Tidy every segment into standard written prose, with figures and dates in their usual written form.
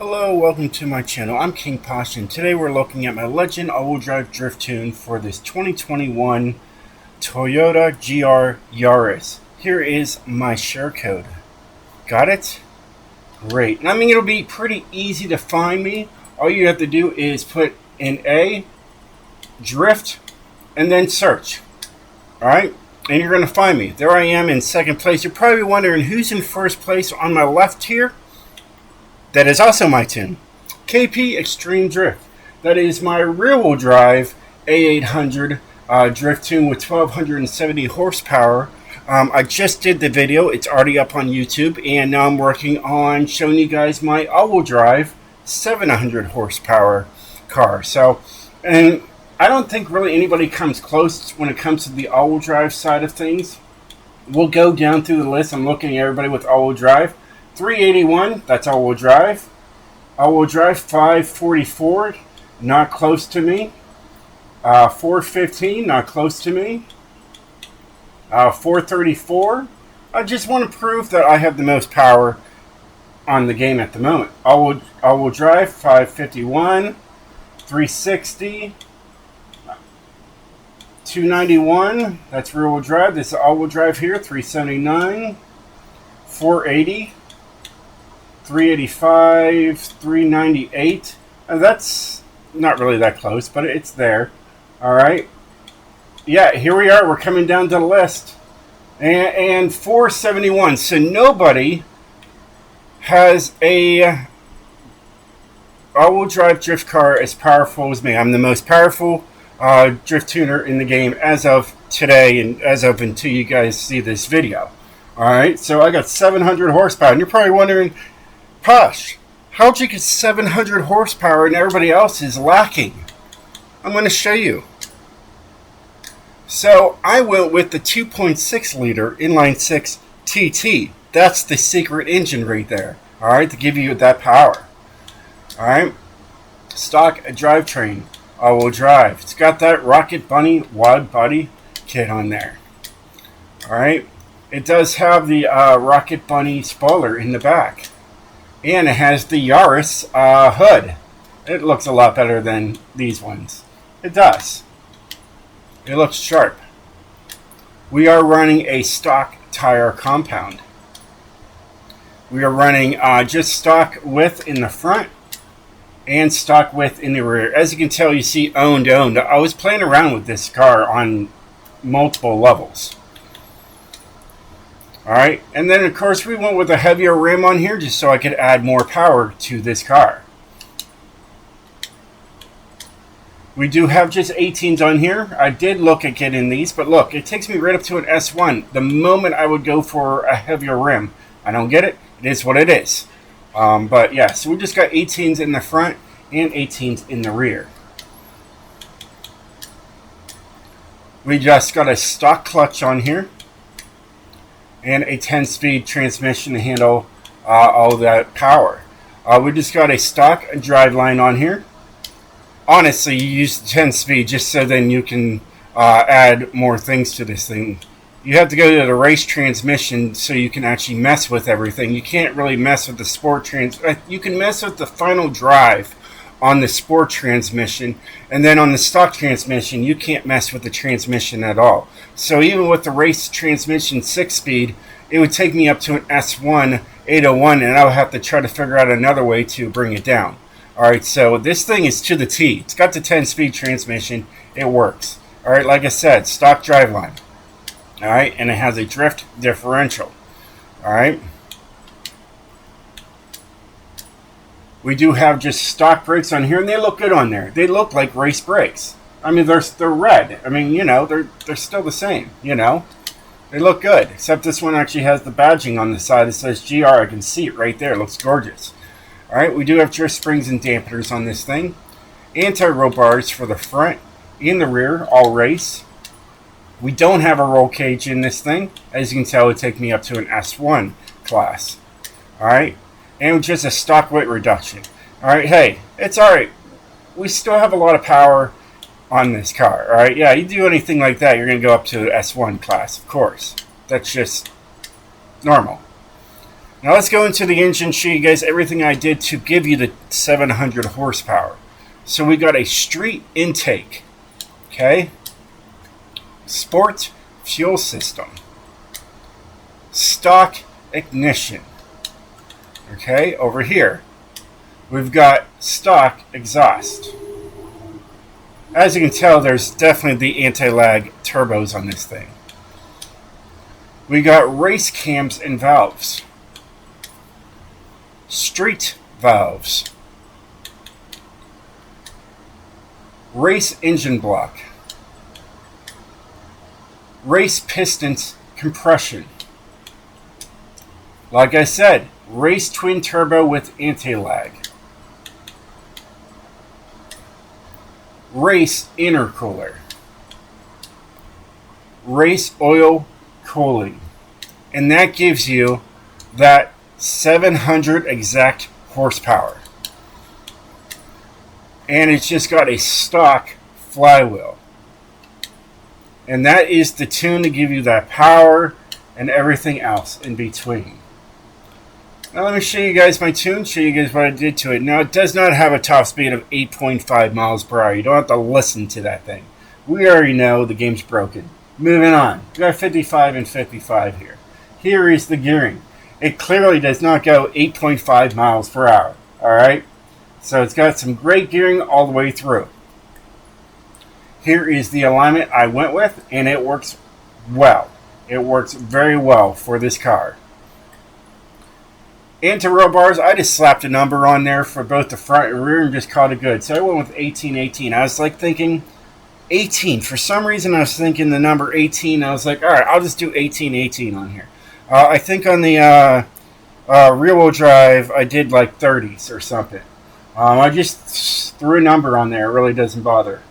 Hello, welcome to my channel. I'm King Posh, and today we're looking at my Legend all-wheel drive drift tune for this 2021 Toyota GR Yaris. Here is my share code. Got it? Great. And I mean, it'll be pretty easy to find me. All you have to do is put in A, drift, and then search. Alright? And you're going to find me. There I am in second place. You're probably wondering who's in first place on my left here. That is also my tune. KP Extreme Drift. That is my rear-wheel drive A800 drift tune with 1270 horsepower. I just did the video. It's already up on YouTube. And now I'm working on showing you guys my all-wheel drive 700 horsepower car. And I don't think really anybody comes close when it comes to the all-wheel drive side of things. We'll go down through the list. I'm looking at everybody with all-wheel drive. 381, that's all-wheel drive. All-wheel drive 544, not close to me. 415, not close to me. 434, I just want to prove that I have the most power on the game at the moment. All-wheel drive 551, 360, 291, that's rear-wheel drive. This is all-wheel drive here, 379, 480. 385, 398. That's not really that close, but it's there. All right. Yeah, here we are. We're coming down to the list. And 471. So nobody has a all-wheel drive drift car as powerful as me. I'm the most powerful drift tuner in the game as of today and as of until you guys see this video. All right. So I got 700 horsepower. And you're probably wondering, Posh, how'd you get 700 horsepower and everybody else is lacking? I'm going to show you. So I went with the 2.6 liter inline 6 TT. That's the secret engine right there. Alright, to give you that power. Alright, stock drivetrain, all-wheel drive. It's got that Rocket Bunny wide body kit on there. Alright, it does have the Rocket Bunny spoiler in the back. And it has the Yaris hood. It looks a lot better than these ones. It does. It looks sharp. We are running a stock tire compound. We are running just stock width in the front and stock width in the rear. As you can tell, you see owned. I was playing around with this car on multiple levels. Alright, and then of course we went with a heavier rim on here just so I could add more power to this car. We do have just 18s on here. I did look at getting these, but look, it takes me right up to an S1 the moment I would go for a heavier rim. I don't get it. It is what it is. But yeah, so we just got 18s in the front and 18s in the rear. We just got a stock clutch on here. And a 10-speed transmission to handle all that power. We just got a stock driveline on here. Honestly, you use the 10-speed just so then you can add more things to this thing. You have to go to the race transmission so you can actually mess with everything. You can't really mess with the sport you can mess with the final drive on the sport transmission, and then on the stock transmission you can't mess with the transmission at all. So even with the race transmission 6-speed, it would take me up to an S1 801, and I would have to try to figure out another way to bring it down. Alright, so this thing is to the T. It's got the 10-speed transmission. It works. Alright, like I said, stock driveline. Alright, and it has a drift differential. Alright. We do have just stock brakes on here, and they look good on there. They look like race brakes. I mean, they're red. I mean, you know, they're still the same, you know. They look good, except this one actually has the badging on the side that says GR. I can see it right there. It looks gorgeous. All right, we do have drift springs and dampeners on this thing. Anti-roll bars for the front and the rear, all race. We don't have a roll cage in this thing. As you can tell, it would take me up to an S1 class. All right. And just a stock weight reduction. Alright, hey, it's alright. We still have a lot of power on this car. Alright, yeah, you do anything like that, you're going to go up to S1 class, of course. That's just normal. Now let's go into the engine, show you guys everything I did to give you the 700 horsepower. So we got a street intake, okay? Sport fuel system. Stock ignition. Okay, over here, we've got stock exhaust. As you can tell, there's definitely the anti-lag turbos on this thing. We got race cams and valves. Street valves. Race engine block. Race pistons compression. Like I said, race twin turbo with anti-lag. Race intercooler. Race oil cooling. And that gives you that 700 exact horsepower. And it's just got a stock flywheel. And that is the tune to give you that power and everything else in between. Now let me show you guys my tune, show you guys what I did to it. Now it does not have a top speed of 8.5 miles per hour. You don't have to listen to that thing. We already know the game's broken. Moving on. We got 55 and 55 here. Here is the gearing. It clearly does not go 8.5 miles per hour. Alright? So it's got some great gearing all the way through. Here is the alignment I went with, and it works well. It works very well for this car. Anti-roll bars, I just slapped a number on there for both the front and rear and just called it good. So I went with 1818. I was like thinking 18. For some reason I was thinking the number 18. I was like, alright, I'll just do 1818 on here. I think on the rear-wheel drive, I did like 30s or something. I just threw a number on there. It really doesn't bother.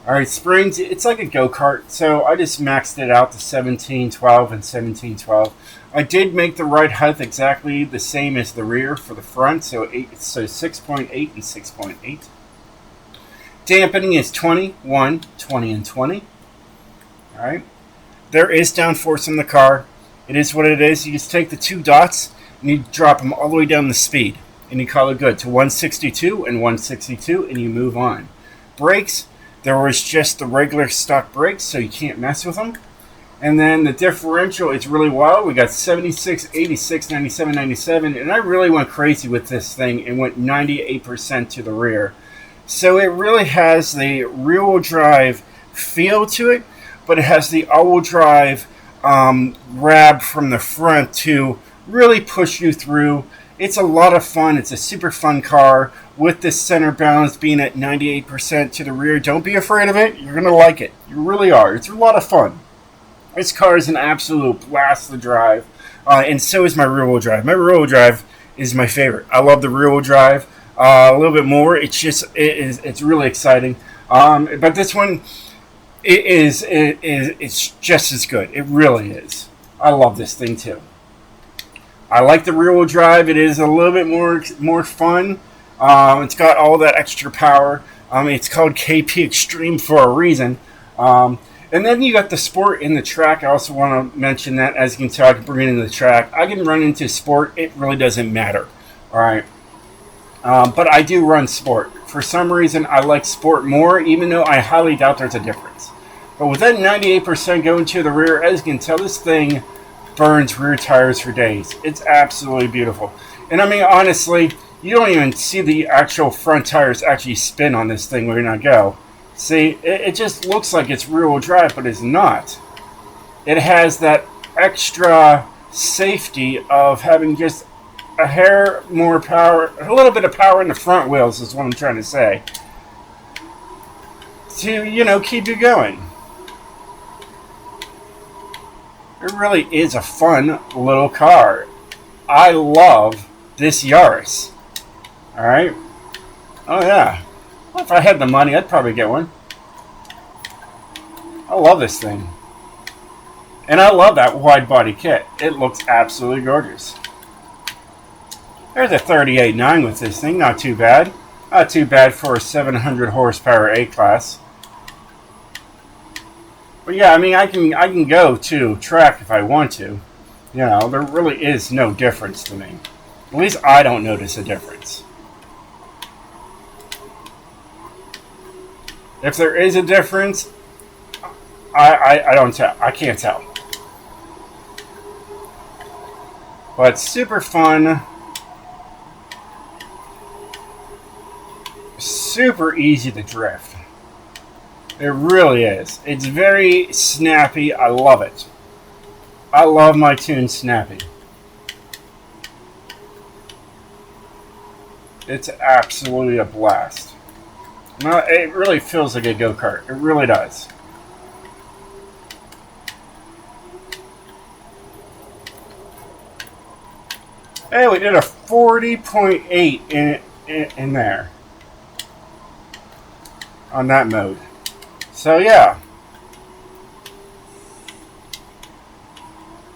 Alright, springs, it's like a go-kart, so I just maxed it out to 1712 and 1712. I did make the ride height exactly the same as the rear for the front, so 6.8 and 6.8. Dampening is 21, 20, and 20. Alright. There is downforce in the car. It is what it is. You just take the two dots and you drop them all the way down the speed. And you call it good to 162 and 162 and you move on. Brakes, there was just the regular stock brakes, so you can't mess with them. And then the differential is really wild. We got 76, 86, 97, 97. And I really went crazy with this thing and went 98% to the rear. So it really has the rear-wheel drive feel to it, but it has the all-wheel drive grab from the front to really push you through. It's a lot of fun. It's a super fun car with the center balance being at 98% to the rear. Don't be afraid of it. You're going to like it. You really are. It's a lot of fun. This car is an absolute blast to drive, and so is my rear-wheel drive. My rear-wheel drive is my favorite. I love the rear-wheel drive a little bit more. It's really exciting. But this one, it's just as good. It really is. I love this thing too. I like the rear-wheel drive. It is a little bit more fun. It's got all that extra power. It's called KP Extreme for a reason. And then you got the sport in the track. I also want to mention that, as you can tell, I can bring it into the track. I can run into sport. It really doesn't matter. All right. But I do run sport. For some reason, I like sport more, even though I highly doubt there's a difference. But with that 98% going to the rear, as you can tell, this thing burns rear tires for days. It's absolutely beautiful. And I mean, honestly, you don't even see the actual front tires actually spin on this thing when I go. See, it just looks like it's rear-wheel drive, but it's not. It has that extra safety of having just a hair more power, a little bit of power in the front wheels is what I'm trying to say. To, keep you going. It really is a fun little car. I love this Yaris. Alright? Oh yeah. Well, if I had the money, I'd probably get one. I love this thing. And I love that wide body kit. It looks absolutely gorgeous. There's a 38.9 with this thing. Not too bad. Not too bad for a 700 horsepower A-Class. But yeah, I mean, I can go to track if I want to. You know, there really is no difference to me. At least I don't notice a difference. If there is a difference, I don't tell. I can't tell. But super fun. Super easy to drift. It really is. It's very snappy. I love it. I love my tune snappy. It's absolutely a blast. No, it really feels like a go-kart. It really does. Hey, we did a 40.8 in there. On that mode. So yeah.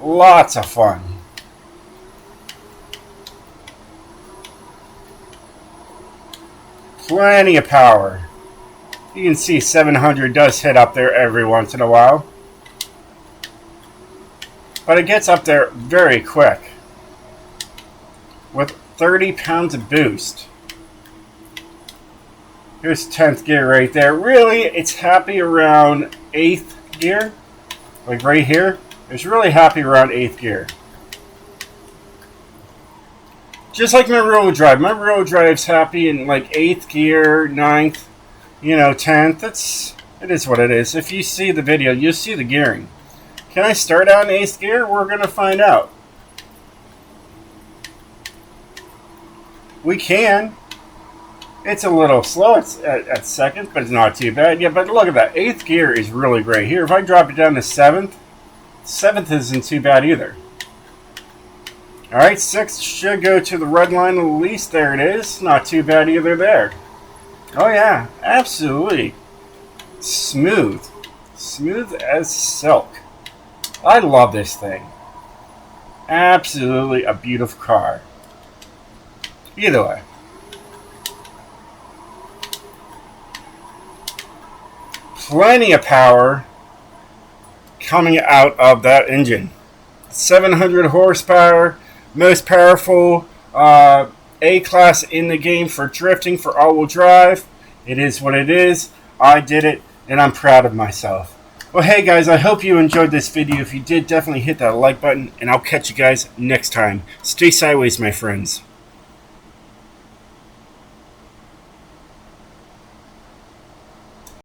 Lots of fun. Plenty of power. You can see 700 does hit up there every once in a while. But it gets up there very quick. With 30 pounds of boost. Here's 10th gear right there. Really, it's happy around 8th gear. Like right here. It's really happy around 8th gear. Just like my rear-wheel drive. My rear-wheel drive's happy in like 8th gear, 9th, 10th. It is what it is. If you see the video, you'll see the gearing. Can I start out in 8th gear? We're going to find out. We can. It's a little slow at 2nd, but it's not too bad. Yeah, but look at that. 8th gear is really great here. If I drop it down to 7th, 7th isn't too bad either. Alright, 6th should go to the red line at least. There it is. Not too bad either there. Oh yeah, absolutely. Smooth. Smooth as silk. I love this thing. Absolutely a beautiful car. Either way. Plenty of power coming out of that engine. 700 horsepower, most powerful A-class in the game for drifting, for all-wheel drive. It is what it is. I did it, and I'm proud of myself. Well, hey guys, I hope you enjoyed this video. If you did, definitely hit that like button, and I'll catch you guys next time. Stay sideways, my friends.